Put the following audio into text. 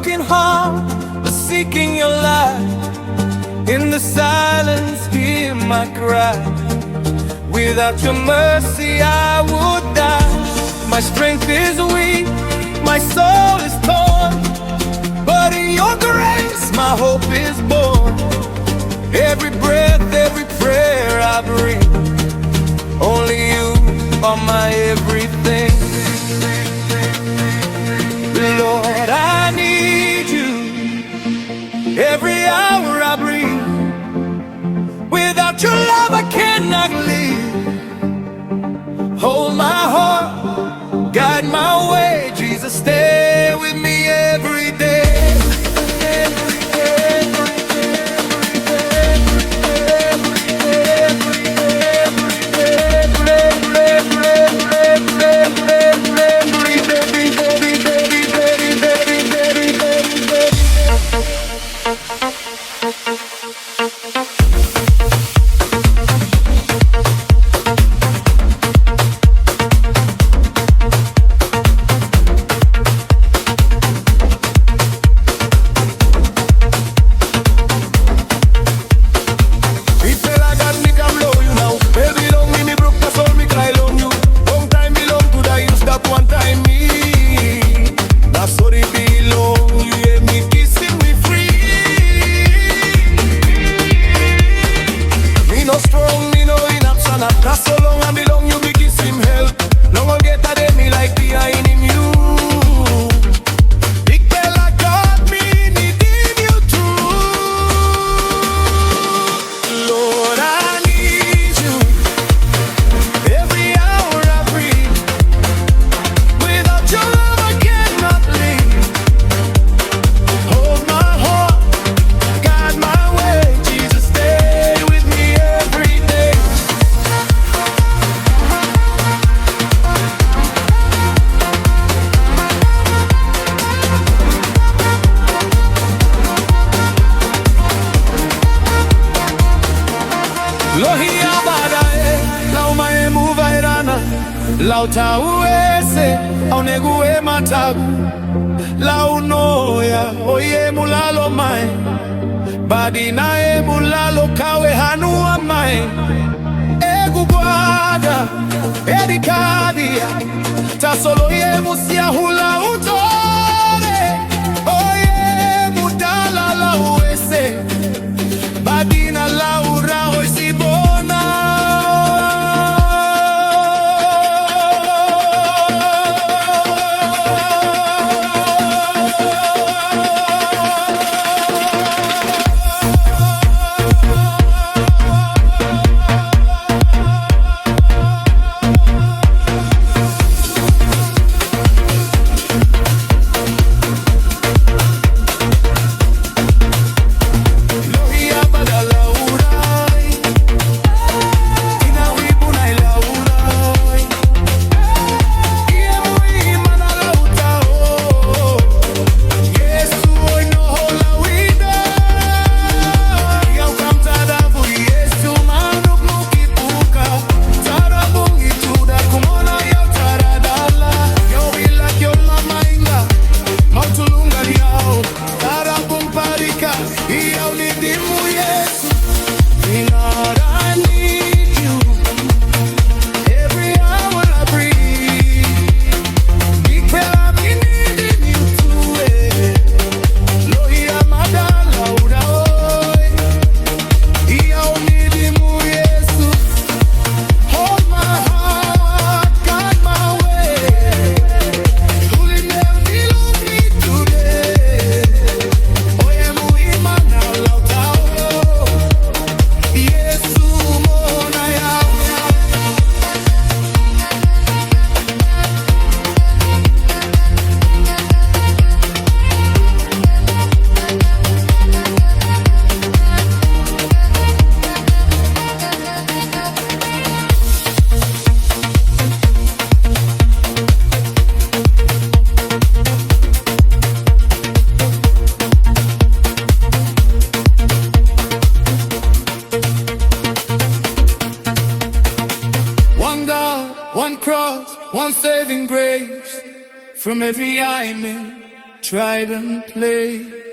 broken heart, but seeking your light. In the silence, hear my cry. Without your mercy, I would die. My strength is weak, my soul is torn, but in your grace, my hope is born. Every breath, every prayer I breathe, only you are my everything. Lord, I need you every hour I breathe. Without your love I cannot live. Hold my heart, guide my way. Jesus, stay with me every day. Lauta uese, aunegue matagu. Launoya, oye mulalo mai. Badina e mulalo kawe hanua mai. Egu guada, edikadia. Ta solo ye musia hula utore. Oye mudala la uese. Badina laura oisibona. One cross, one saving grace. From every eye, man, trident play.